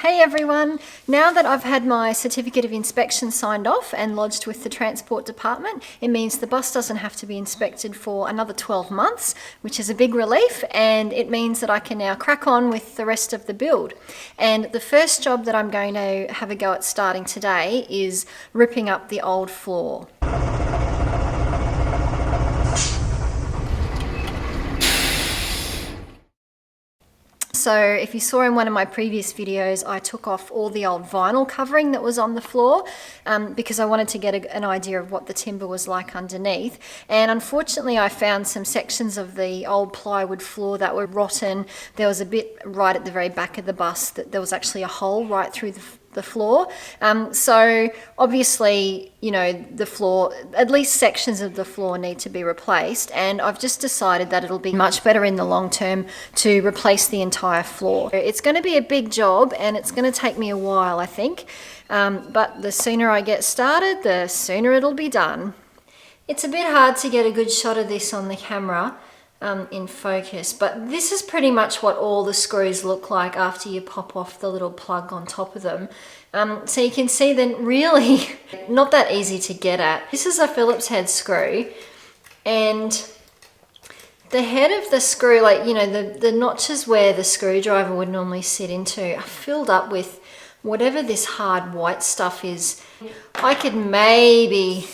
Hey everyone! Now that I've had my certificate of inspection signed off and lodged with the transport department, it means the bus doesn't have to be inspected for another 12 months, which is a big relief, and it means that I can now crack on with the rest of the build. And the first job that I'm going to have a go at starting today is ripping up the old floor. So if you saw in one of my previous videos, I took off all the old vinyl covering that was on the floor because I wanted to get an idea of what the timber was like underneath. And unfortunately, I found some sections of the old plywood floor that were rotten. There was a bit right at the very back of the bus that there was actually a hole right through the floor. So obviously, you know, the floor, at least sections of the floor need to be replaced, and I've just decided that it'll be much better in the long term to replace the entire floor. It's going to be a big job and it's going to take me a while, I think, but the sooner I get started, the sooner it'll be done. It's a bit hard to get a good shot of this on the camera in focus, but this is pretty much what all the screws look like after you pop off the little plug on top of them. So you can see they're really not that easy to get at. This is a Phillips head screw, and the head of the screw, like, you know, the notches where the screwdriver would normally sit into are filled up with whatever this hard white stuff is. I could maybe,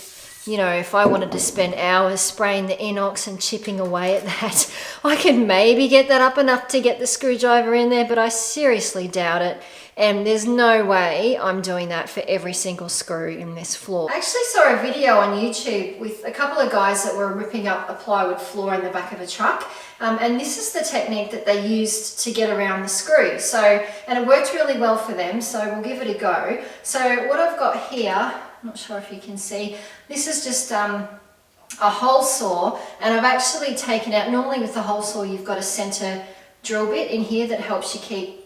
you know, if I wanted to spend hours spraying the inox and chipping away at that, I could maybe get that up enough to get the screwdriver in there, but I seriously doubt it. And there's no way I'm doing that for every single screw in this floor. I actually saw a video on YouTube with a couple of guys that were ripping up a plywood floor in the back of a truck. And this is the technique that they used to get around the screw. And it worked really well for them, so we'll give it a go. So what I've got here, I'm not sure if you can see, this is just a hole saw, and I've actually taken out, normally with the hole saw you've got a center drill bit in here that helps you keep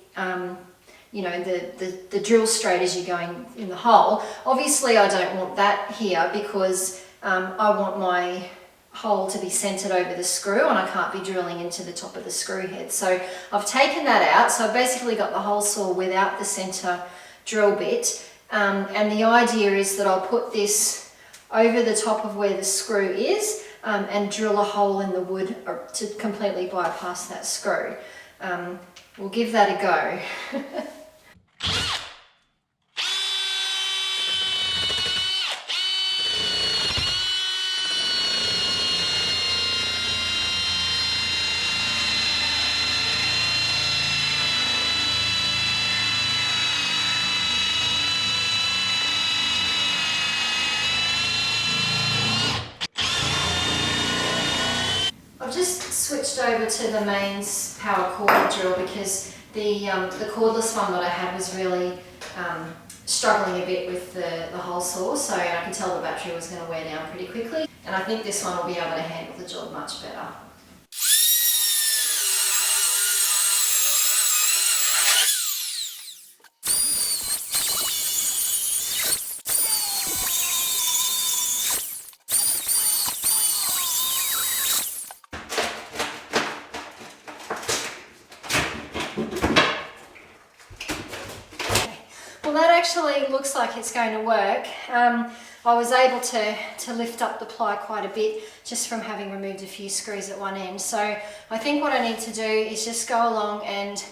you know, the drill straight as you're going in the hole. Obviously I don't want that here because I want my hole to be centered over the screw and I can't be drilling into the top of the screw head. So I've taken that out, so I've basically got the hole saw without the center drill bit. And the idea is that I'll put this over the top of where the screw is and drill a hole in the wood to completely bypass that screw. We'll give that a go. I've just switched over to the mains power corded drill because the cordless one that I had was really struggling a bit with the hole saw, so I could tell the battery was going to wear down pretty quickly, and I think this one will be able to handle the job much better. Well, that actually looks like it's going to work. I was able to lift up the ply quite a bit just from having removed a few screws at one end. So I think what I need to do is just go along and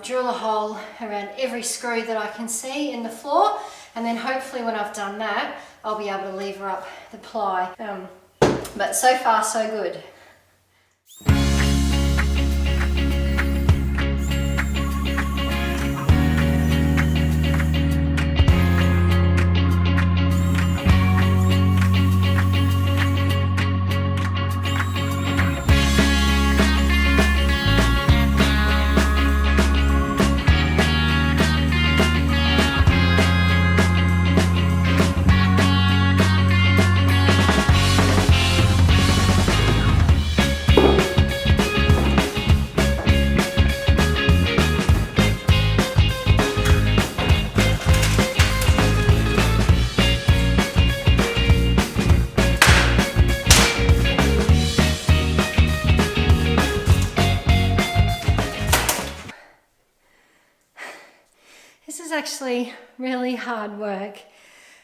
drill a hole around every screw that I can see in the floor, and then hopefully when I've done that I'll be able to lever up the ply. But so far so good. This is actually really hard work.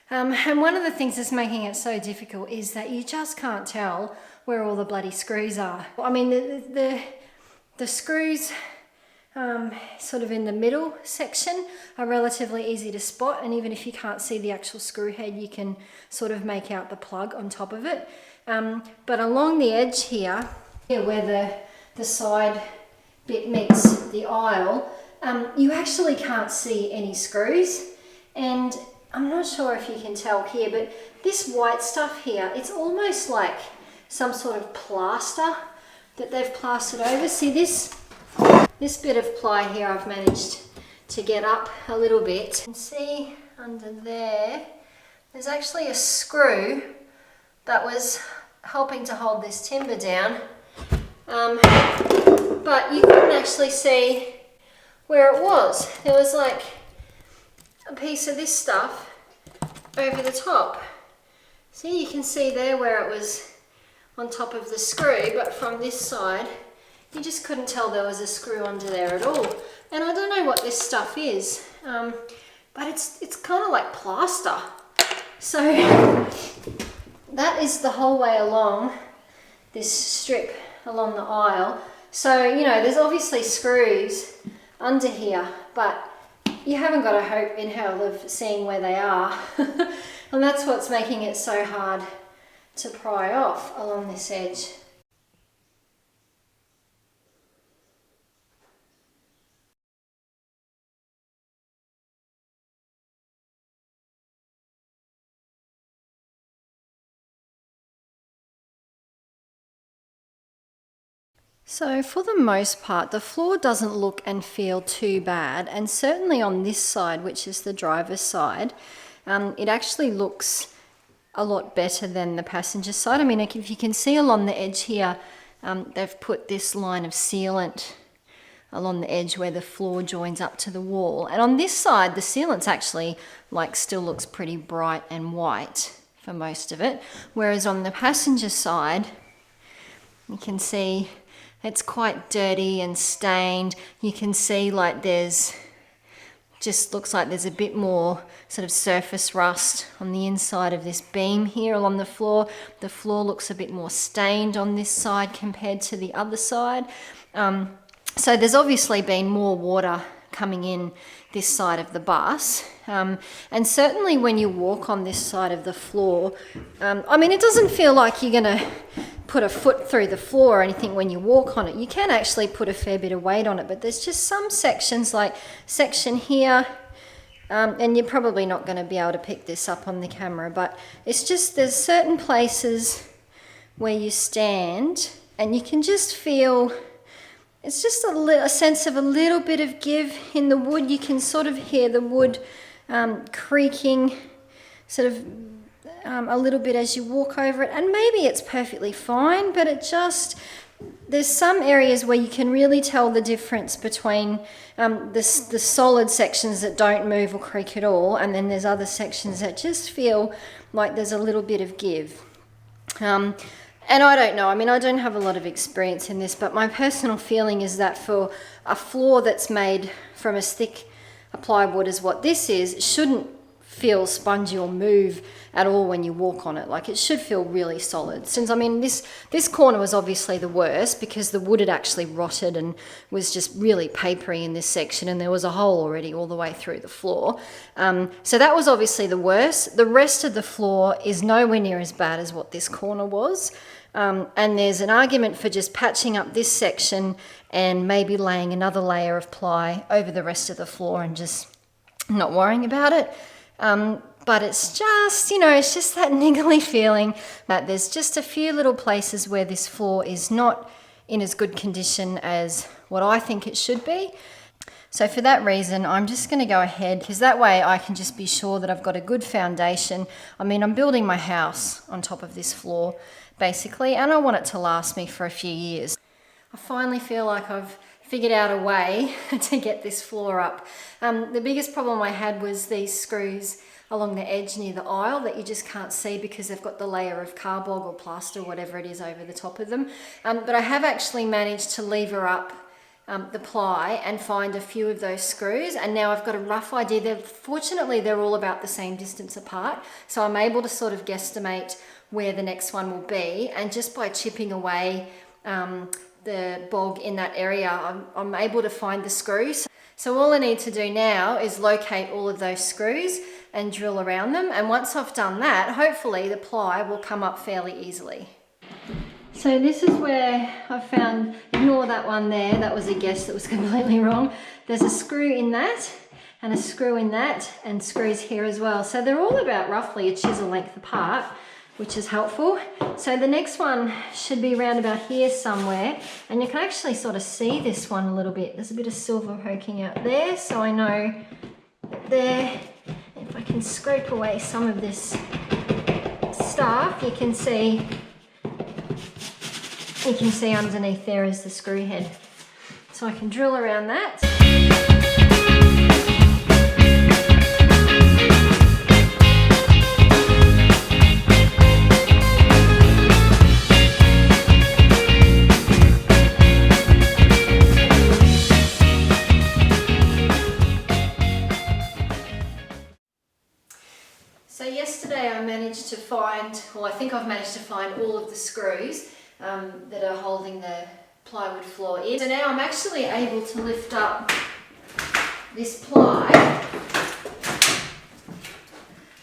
And one of the things that's making it so difficult is that you just can't tell where all the bloody screws are. I mean, the screws sort of in the middle section are relatively easy to spot, and even if you can't see the actual screw head, you can sort of make out the plug on top of it. But along the edge here where the side bit meets the aisle, you actually can't see any screws. And I'm not sure if you can tell here, but this white stuff here, it's almost like some sort of plaster that they've plastered over. See this bit of ply here I've managed to get up a little bit. And see under there's actually a screw that was helping to hold this timber down. But you couldn't actually see where it was. There was like a piece of this stuff over the top. See, you can see there where it was on top of the screw, but from this side, you just couldn't tell there was a screw under there at all. And I don't know what this stuff is, but it's kind of like plaster. So that is the whole way along this strip along the aisle. So, you know, there's obviously screws under here, but you haven't got a hope in hell of seeing where they are. And that's what's making it so hard to pry off along this edge. So for the most part, the floor doesn't look and feel too bad, and certainly on this side, which is the driver's side, it actually looks a lot better than the passenger side. I mean, if you can see along the edge here, they've put this line of sealant along the edge where the floor joins up to the wall. And on this side, the sealant's actually still looks pretty bright and white for most of it. Whereas on the passenger side, you can see it's quite dirty and stained. You can see looks like there's a bit more sort of surface rust on the inside of this beam here along the floor. The floor looks a bit more stained on this side compared to the other side. So there's obviously been more water coming in this side of the bus. And certainly when you walk on this side of the floor, I mean, it doesn't feel like you're gonna put a foot through the floor or anything when you walk on it. You can actually put a fair bit of weight on it, but there's just some sections, like section here, and you're probably not going to be able to pick this up on the camera, but it's just there's certain places where you stand and you can just feel it's just a sense of a little bit of give in the wood. You can sort of hear the wood creaking sort of a little bit as you walk over it, and maybe it's perfectly fine, but there's some areas where you can really tell the difference between the solid sections that don't move or creak at all, and then there's other sections that just feel like there's a little bit of give. And I don't know, I mean, I don't have a lot of experience in this, but my personal feeling is that for a floor that's made from as thick a plywood as what this is, it shouldn't feel spongy or move at all when you walk on it. Like, it should feel really solid. Since, I mean, this corner was obviously the worst because the wood had actually rotted and was just really papery in this section, and there was a hole already all the way through the floor. So that was obviously the worst. The rest of the floor is nowhere near as bad as what this corner was. And there's an argument for just patching up this section and maybe laying another layer of ply over the rest of the floor and just not worrying about it. But it's just, it's just that niggly feeling that there's just a few little places where this floor is not in as good condition as what I think it should be. So for that reason, I'm just going to go ahead, because that way I can just be sure that I've got a good foundation. I mean, I'm building my house on top of this floor, basically, and I want it to last me for a few years. I finally feel like I've figured out a way to get this floor up. The biggest problem I had was these screws along the edge near the aisle that you just can't see because they've got the layer of cardboard or plaster, whatever it is, over the top of them. But I have actually managed to lever up the ply and find a few of those screws, and now I've got a rough idea. Fortunately, they're all about the same distance apart, so I'm able to sort of guesstimate where the next one will be, and just by chipping away the bog in that area, I'm able to find the screws. So all I need to do now is locate all of those screws and drill around them, and once I've done that, hopefully the ply will come up fairly easily. So this is where I found, ignore that one there, that was a guess that was completely wrong. There's a screw in that, and a screw in that, and screws here as well. So they're all about roughly a chisel length apart, which is helpful. So the next one should be around about here somewhere, and you can actually sort of see this one a little bit. There's a bit of silver poking out there, so I know that there, if I can scrape away some of this stuff, you can see underneath there is the screw head. So I can drill around that. So yesterday I managed to find, well, I think I've managed to find all of the screws that are holding the plywood floor in. So now I'm actually able to lift up this ply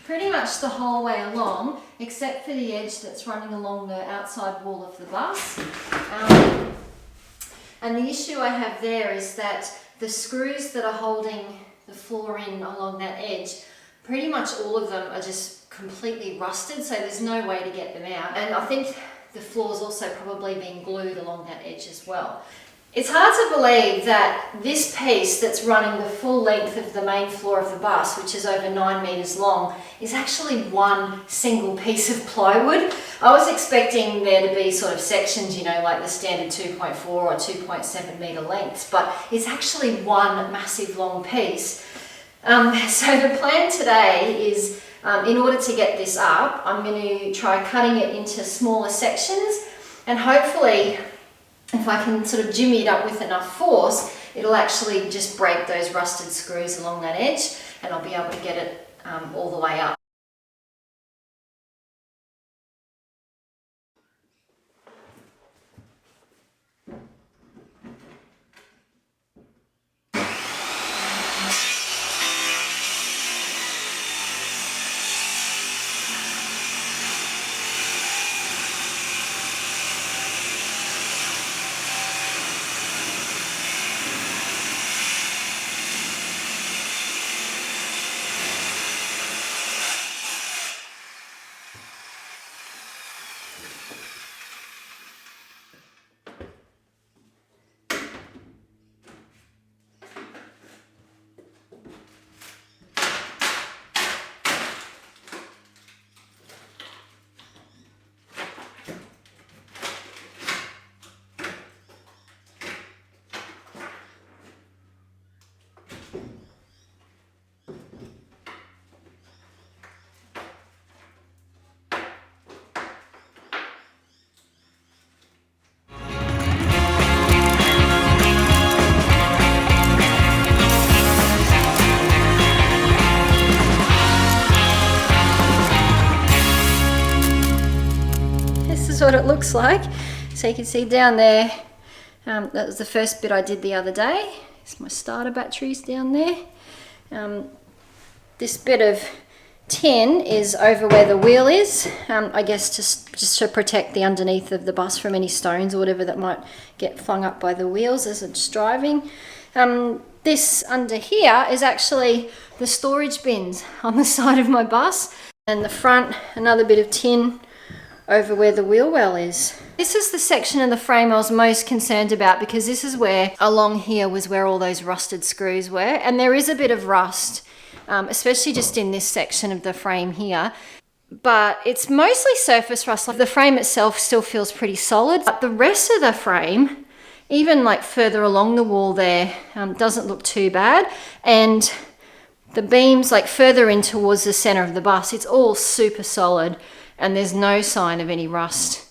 pretty much the whole way along, except for the edge that's running along the outside wall of the bus. And the issue I have there is that the screws that are holding the floor in along that edge, pretty much all of them are just completely rusted, so there's no way to get them out. And I think the floor's also probably been glued along that edge as well. It's hard to believe that this piece that's running the full length of the main floor of the bus, which is over 9 meters long, is actually one single piece of plywood. I was expecting there to be sort of sections, you know, like the standard 2.4 or 2.7 meter lengths, but it's actually one massive long piece. So the plan today is, in order to get this up, I'm going to try cutting it into smaller sections, and hopefully if I can sort of jimmy it up with enough force, it'll actually just break those rusted screws along that edge, and I'll be able to get it all the way up. Is what it looks like. So you can see down there, that was the first bit I did the other day. It's my starter batteries down there. This bit of tin is over where the wheel is, I guess just to protect the underneath of the bus from any stones or whatever that might get flung up by the wheels as it's driving. This under here is actually the storage bins on the side of my bus, and the front, another bit of tin over where the wheel well is. This is the section of the frame I was most concerned about, because this is where, along here was where all those rusted screws were, and there is a bit of rust, especially just in this section of the frame here, but it's mostly surface rust. Like, the frame itself still feels pretty solid, but the rest of the frame, even like further along the wall there, doesn't look too bad, and the beams like further in towards the center of the bus, it's all super solid, and there's no sign of any rust.